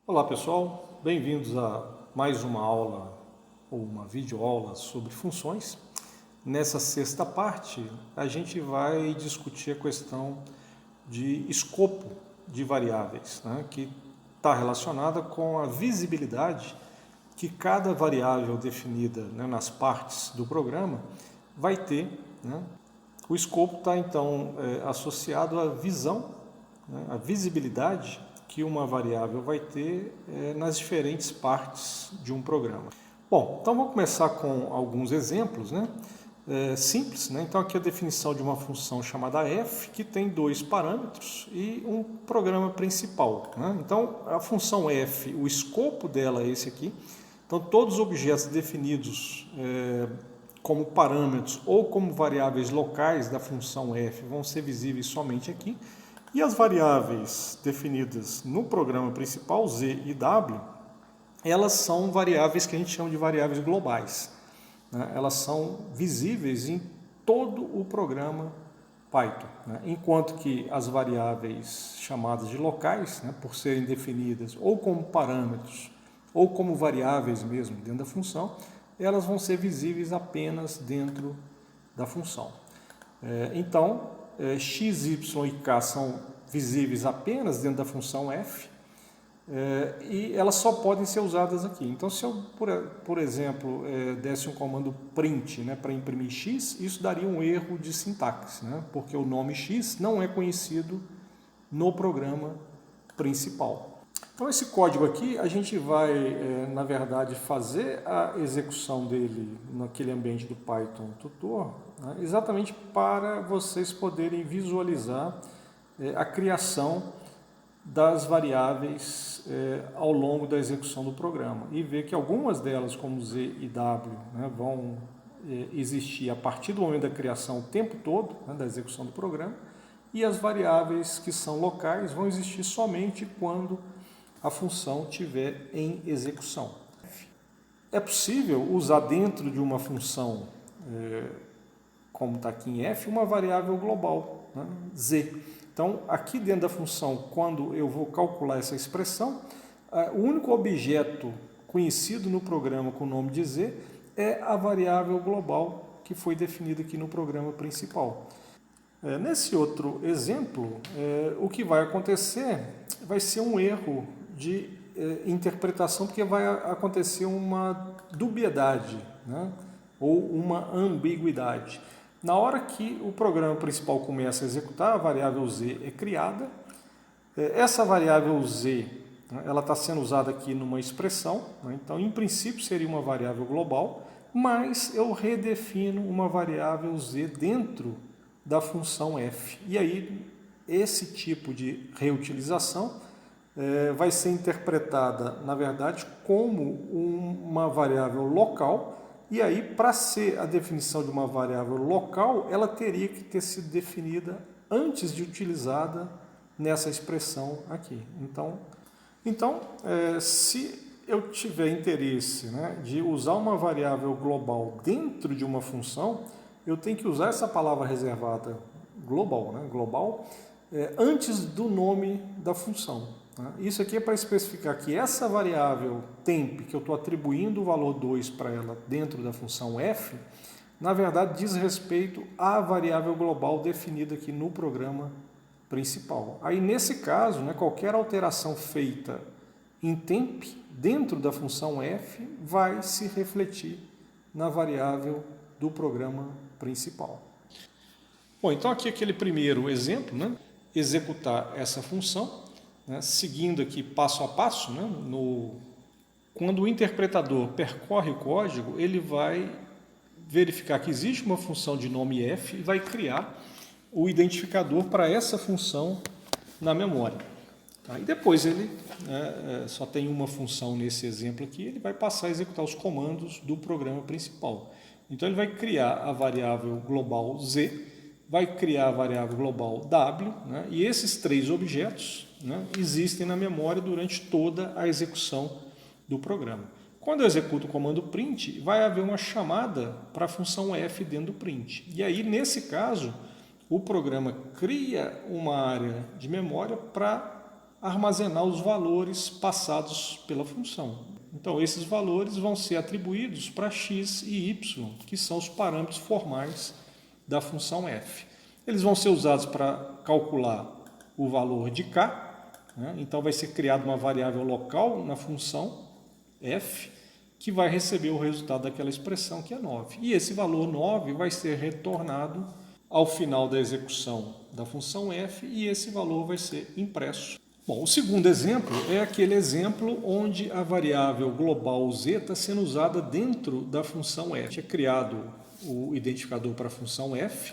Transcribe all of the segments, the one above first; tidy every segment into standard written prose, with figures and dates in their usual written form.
Olá pessoal, bem-vindos a mais uma aula ou uma videoaula sobre funções. Nessa sexta parte a gente vai discutir a questão de escopo de variáveis, que está relacionada com a visibilidade que cada variável definida nas partes do programa vai ter. O escopo está então associado à visão, à visibilidade que uma variável vai ter nas diferentes partes de um programa. Bom, então vamos começar com alguns exemplos simples. Então aqui a definição de uma função chamada f, que tem dois parâmetros e um programa principal. Então a função f, o escopo dela é esse aqui. Então todos os objetos definidos como parâmetros ou como variáveis locais da função f vão ser visíveis somente aqui. E as variáveis definidas no programa principal, z e w, elas são variáveis que a gente chama de variáveis globais. Elas são visíveis em todo o programa Python. Enquanto que as variáveis chamadas de locais, por serem definidas ou como parâmetros ou como variáveis mesmo dentro da função, elas vão ser visíveis apenas dentro da função. Então, x, y e k são visíveis apenas dentro da função f e elas só podem ser usadas aqui. Então, se eu, por exemplo, desse um comando print para imprimir x, isso daria um erro de sintaxe, porque o nome x não é conhecido no programa principal. Então, esse código aqui, a gente vai, na verdade, fazer a execução dele naquele ambiente do Python Tutor, exatamente para vocês poderem visualizar a criação das variáveis ao longo da execução do programa e ver que algumas delas, como z e w, vão existir a partir do momento da criação o tempo todo da execução do programa, e as variáveis que são locais vão existir somente quando a função estiver em execução. É possível usar dentro de uma função, como está aqui em f, uma variável global, z. Então, aqui dentro da função, quando eu vou calcular essa expressão, o único objeto conhecido no programa com o nome de z é a variável global que foi definida aqui no programa principal. Nesse outro exemplo, o que vai acontecer vai ser um erro de interpretação, porque vai acontecer uma dubiedade, ou uma ambiguidade. Na hora que o programa principal começa a executar, a variável z é criada. Essa variável z ela está sendo usada aqui numa expressão, então em princípio seria uma variável global, mas eu redefino uma variável z dentro da função f. E aí esse tipo de reutilização vai ser interpretada, na verdade, como uma variável local. E aí, para ser a definição de uma variável local, ela teria que ter sido definida antes de utilizada nessa expressão aqui. Então, se eu tiver interesse de usar uma variável global dentro de uma função, eu tenho que usar essa palavra reservada global, antes do nome da função. Isso aqui é para especificar que essa variável temp, que eu estou atribuindo o valor 2 para ela dentro da função f, na verdade diz respeito à variável global definida aqui no programa principal. Aí nesse caso, qualquer alteração feita em temp dentro da função f vai se refletir na variável do programa principal. Bom, então aqui aquele primeiro exemplo, executar essa função, seguindo aqui passo a passo, quando o interpretador percorre o código, ele vai verificar que existe uma função de nome f e vai criar o identificador para essa função na memória. E depois ele só tem uma função nesse exemplo aqui, ele vai passar a executar os comandos do programa principal. Então ele vai criar a variável global z, vai criar a variável global w, e esses três objetos existem na memória durante toda a execução do programa. Quando eu executo o comando print, vai haver uma chamada para a função f dentro do print. E aí, nesse caso, o programa cria uma área de memória para armazenar os valores passados pela função. Então, esses valores vão ser atribuídos para x e y, que são os parâmetros formais da função f. Eles vão ser usados para calcular o valor de k, né? Então vai ser criada uma variável local na função f, que vai receber o resultado daquela expressão, que é 9. E esse valor 9 vai ser retornado ao final da execução da função f, e esse valor vai ser impresso. Bom, o segundo exemplo é aquele exemplo onde a variável global z está sendo usada dentro da função f. É criado o identificador para a função f,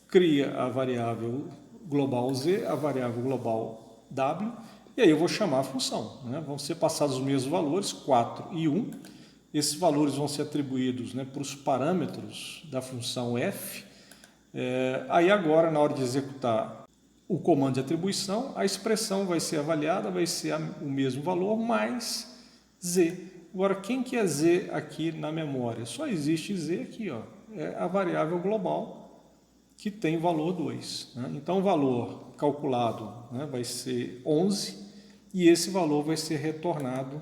cria a variável global z, a variável global w, e aí eu vou chamar a função, né? Vão ser passados os mesmos valores, 4 e 1. Esses valores vão ser atribuídos, né, para os parâmetros da função f. Aí agora, na hora de executar o comando de atribuição, a expressão vai ser avaliada, vai ser o mesmo valor mais z. Agora, quem que é z aqui na memória? Só existe z aqui, ó. É a variável global que tem valor 2. Né? Então, o valor calculado, né, vai ser 11 e esse valor vai ser retornado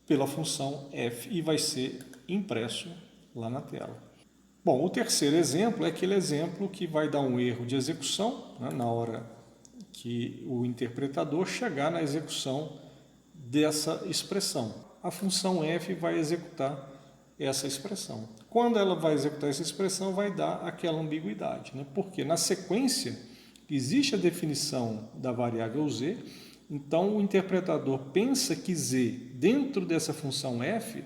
pela função f e vai ser impresso lá na tela. Bom, o terceiro exemplo é aquele exemplo que vai dar um erro de execução, né, na hora que o interpretador chegar na execução dessa expressão. A função f vai executar essa expressão. Quando ela vai executar essa expressão, vai dar aquela ambiguidade, né? Porque na sequência existe a definição da variável z, então o interpretador pensa que z dentro dessa função f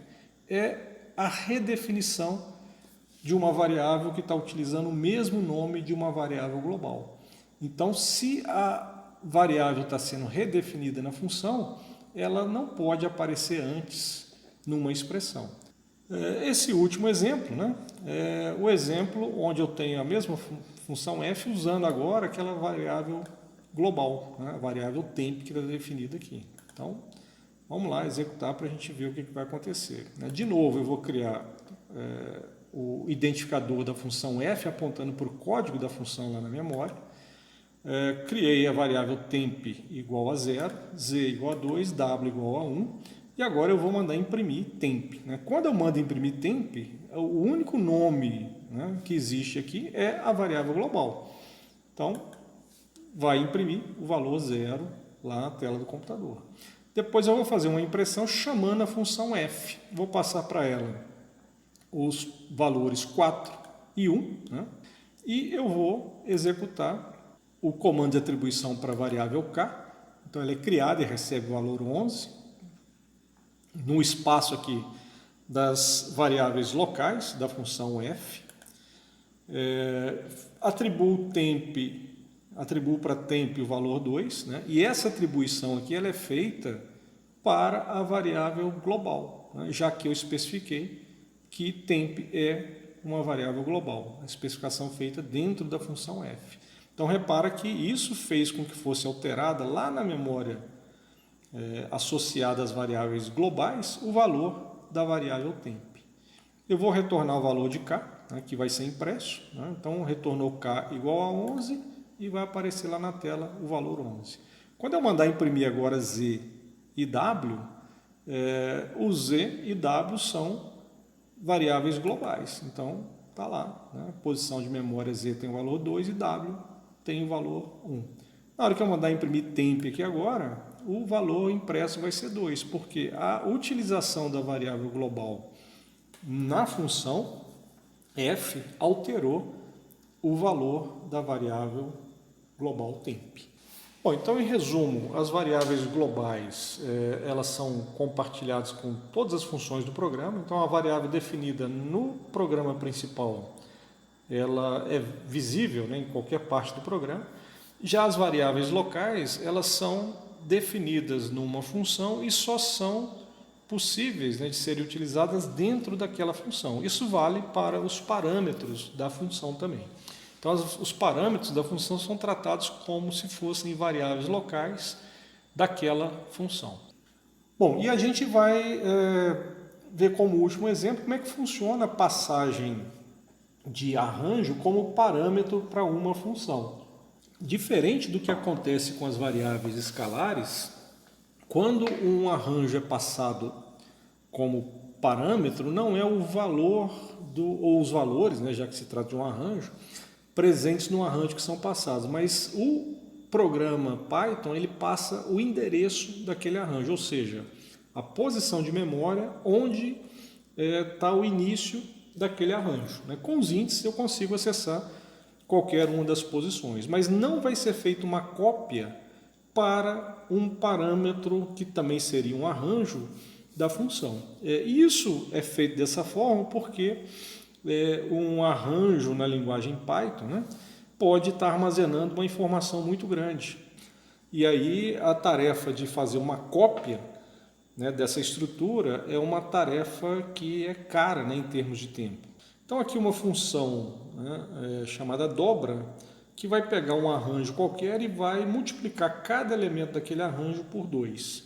é a redefinição de uma variável que está utilizando o mesmo nome de uma variável global. Então, se a variável está sendo redefinida na função, ela não pode aparecer antes numa expressão. Esse último exemplo, né, é o exemplo onde eu tenho a mesma função f usando agora aquela variável global, né, a variável temp que está definida aqui. Então, vamos lá executar para a gente ver o que vai acontecer. De novo, eu vou criar o identificador da função f apontando para o código da função lá na memória. Criei a variável temp igual a 0, z igual a 2, w igual a 1, e agora eu vou mandar imprimir temp. Quando eu mando imprimir temp, o único nome, né, que existe aqui é a variável global. Então, vai imprimir o valor 0 lá na tela do computador. Depois eu vou fazer uma impressão chamando a função f. Vou passar para ela os valores 4 e 1, né? E eu vou executar o comando de atribuição para a variável k. Então, ela é criada e recebe o valor 11. No espaço aqui das variáveis locais da função f. Atribuo para temp o valor 2, né? E essa atribuição aqui ela é feita para a variável global, né? Já que eu especifiquei que temp é uma variável global, a especificação feita dentro da função f. Então, repara que isso fez com que fosse alterada lá na memória associada às variáveis globais o valor da variável temp. Eu vou retornar o valor de k, né, que vai ser impresso, né? Então, retornou k igual a 11 e vai aparecer lá na tela o valor 11. Quando eu mandar imprimir agora z e w, o z e w são variáveis globais. Então, está lá, né? Posição de memória z tem o valor 2 e w tem o valor 1. Na hora que eu mandar imprimir temp aqui agora, o valor impresso vai ser 2, porque a utilização da variável global na função f alterou o valor da variável global temp. Bom, então, em resumo, as variáveis globais elas são compartilhadas com todas as funções do programa. Então, a variável definida no programa principal ela é visível, né, em qualquer parte do programa. Já as variáveis locais elas são definidas numa função e só são possíveis, né, de serem utilizadas dentro daquela função. Isso vale para os parâmetros da função também. Então, os parâmetros da função são tratados como se fossem variáveis locais daquela função. Bom, e a gente vai ver como último exemplo como é que funciona a passagem de arranjo como parâmetro para uma função. Diferente do que acontece com as variáveis escalares, quando um arranjo é passado como parâmetro, não é o valor ou os valores, né, já que se trata de um arranjo, presentes no arranjo que são passados, mas o programa Python ele passa o endereço daquele arranjo, ou seja, a posição de memória onde está o início daquele arranjo. Né? Com os índices eu consigo acessar qualquer uma das posições, mas não vai ser feita uma cópia para um parâmetro que também seria um arranjo da função. Isso é feito dessa forma porque um arranjo na linguagem Python, né, pode estar armazenando uma informação muito grande. E aí a tarefa de fazer uma cópia, né, dessa estrutura é uma tarefa que é cara, né, em termos de tempo. Então aqui uma função, né, chamada dobra, que vai pegar um arranjo qualquer e vai multiplicar cada elemento daquele arranjo por 2.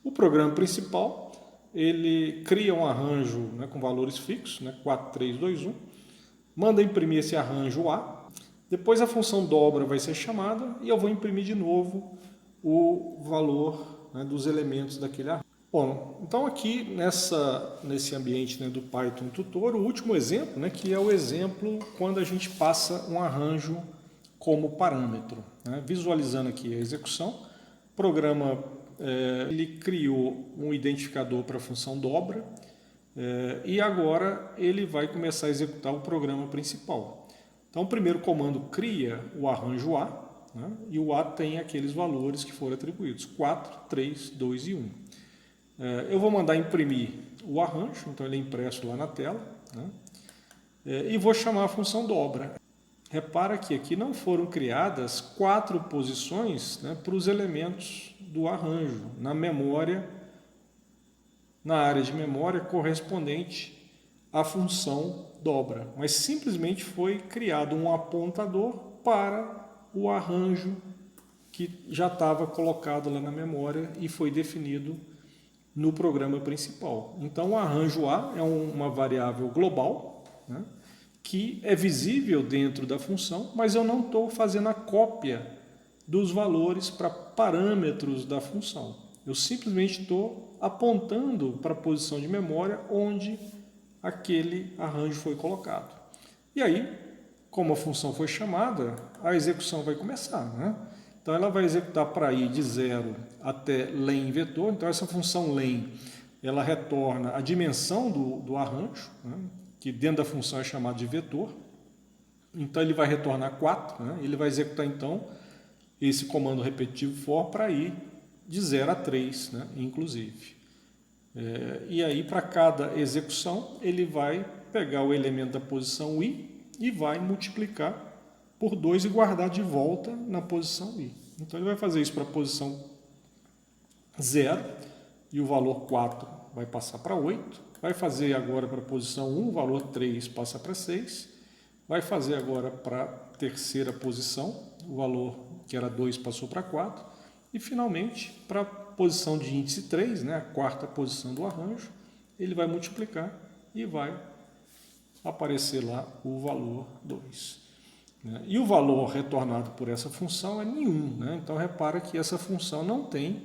O programa principal, ele cria um arranjo, né, com valores fixos, né, 4, 3, 2, 1, manda imprimir esse arranjo A, depois a função dobra vai ser chamada e eu vou imprimir de novo o valor, né, dos elementos daquele arranjo. Bom, então aqui nesse ambiente, né, do Python Tutor, o último exemplo, né, que é o exemplo quando a gente passa um arranjo como parâmetro. Né? Visualizando aqui a execução, o programa ele criou um identificador para a função dobra e agora ele vai começar a executar o programa principal. Então o primeiro comando cria o arranjo A, né, e o A tem aqueles valores que foram atribuídos, 4, 3, 2 e 1. Eu vou mandar imprimir o arranjo, então ele é impresso lá na tela, né? E vou chamar a função dobra. Repara que aqui não foram criadas 4 posições, né, para os elementos do arranjo na memória, na área de memória correspondente à função dobra, mas simplesmente foi criado um apontador para o arranjo que já estava colocado lá na memória e foi definido no programa principal. Então, o arranjo A é uma variável global, né, que é visível dentro da função, mas eu não estou fazendo a cópia dos valores para parâmetros da função. Eu simplesmente estou apontando para a posição de memória onde aquele arranjo foi colocado. E aí, como a função foi chamada, a execução vai começar, né? Então ela vai executar para ir de 0 até len vetor. Então essa função len, ela retorna a dimensão do arranjo, né, que dentro da função é chamado de vetor. Então ele vai retornar 4, né, ele vai executar então esse comando repetitivo for para ir de 0 a 3, né, inclusive. E aí para cada execução ele vai pegar o elemento da posição i e vai multiplicar por 2 e guardar de volta na posição i. Então ele vai fazer isso para a posição 0 e o valor 4 vai passar para 8. Vai fazer agora para a posição 1, o valor 3 passa para 6. Vai fazer agora para a terceira posição, o valor que era 2 passou para 4. E finalmente para a posição de índice 3, né, a quarta posição do arranjo, ele vai multiplicar e vai aparecer lá o valor 2. E o valor retornado por essa função é nenhum. Né? Então, repara que essa função não tem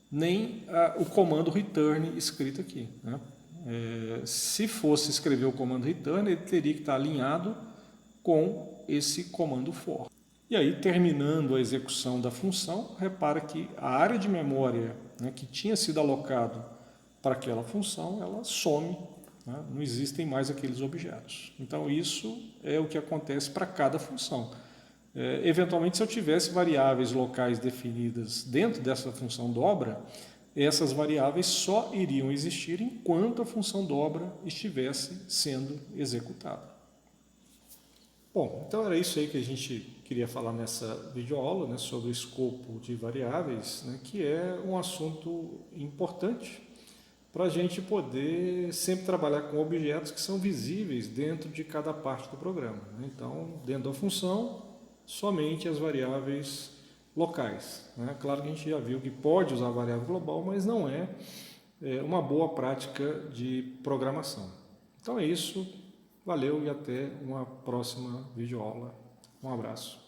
nem o comando return escrito aqui. Né? Se fosse escrever o comando return, ele teria que estar alinhado com esse comando for. E aí, terminando a execução da função, repara que a área de memória, né, que tinha sido alocado para aquela função, ela some. Não existem mais aqueles objetos. Então, isso é o que acontece para cada função. Eventualmente, se eu tivesse variáveis locais definidas dentro dessa função dobra, essas variáveis só iriam existir enquanto a função dobra estivesse sendo executada. Bom, então era isso aí que a gente queria falar nessa videoaula, né, sobre o escopo de variáveis, né, que é um assunto importante para a gente poder sempre trabalhar com objetos que são visíveis dentro de cada parte do programa. Então, dentro da função, somente as variáveis locais. Claro que a gente já viu que pode usar a variável global, mas não é uma boa prática de programação. Então é isso, valeu e até uma próxima videoaula. Um abraço.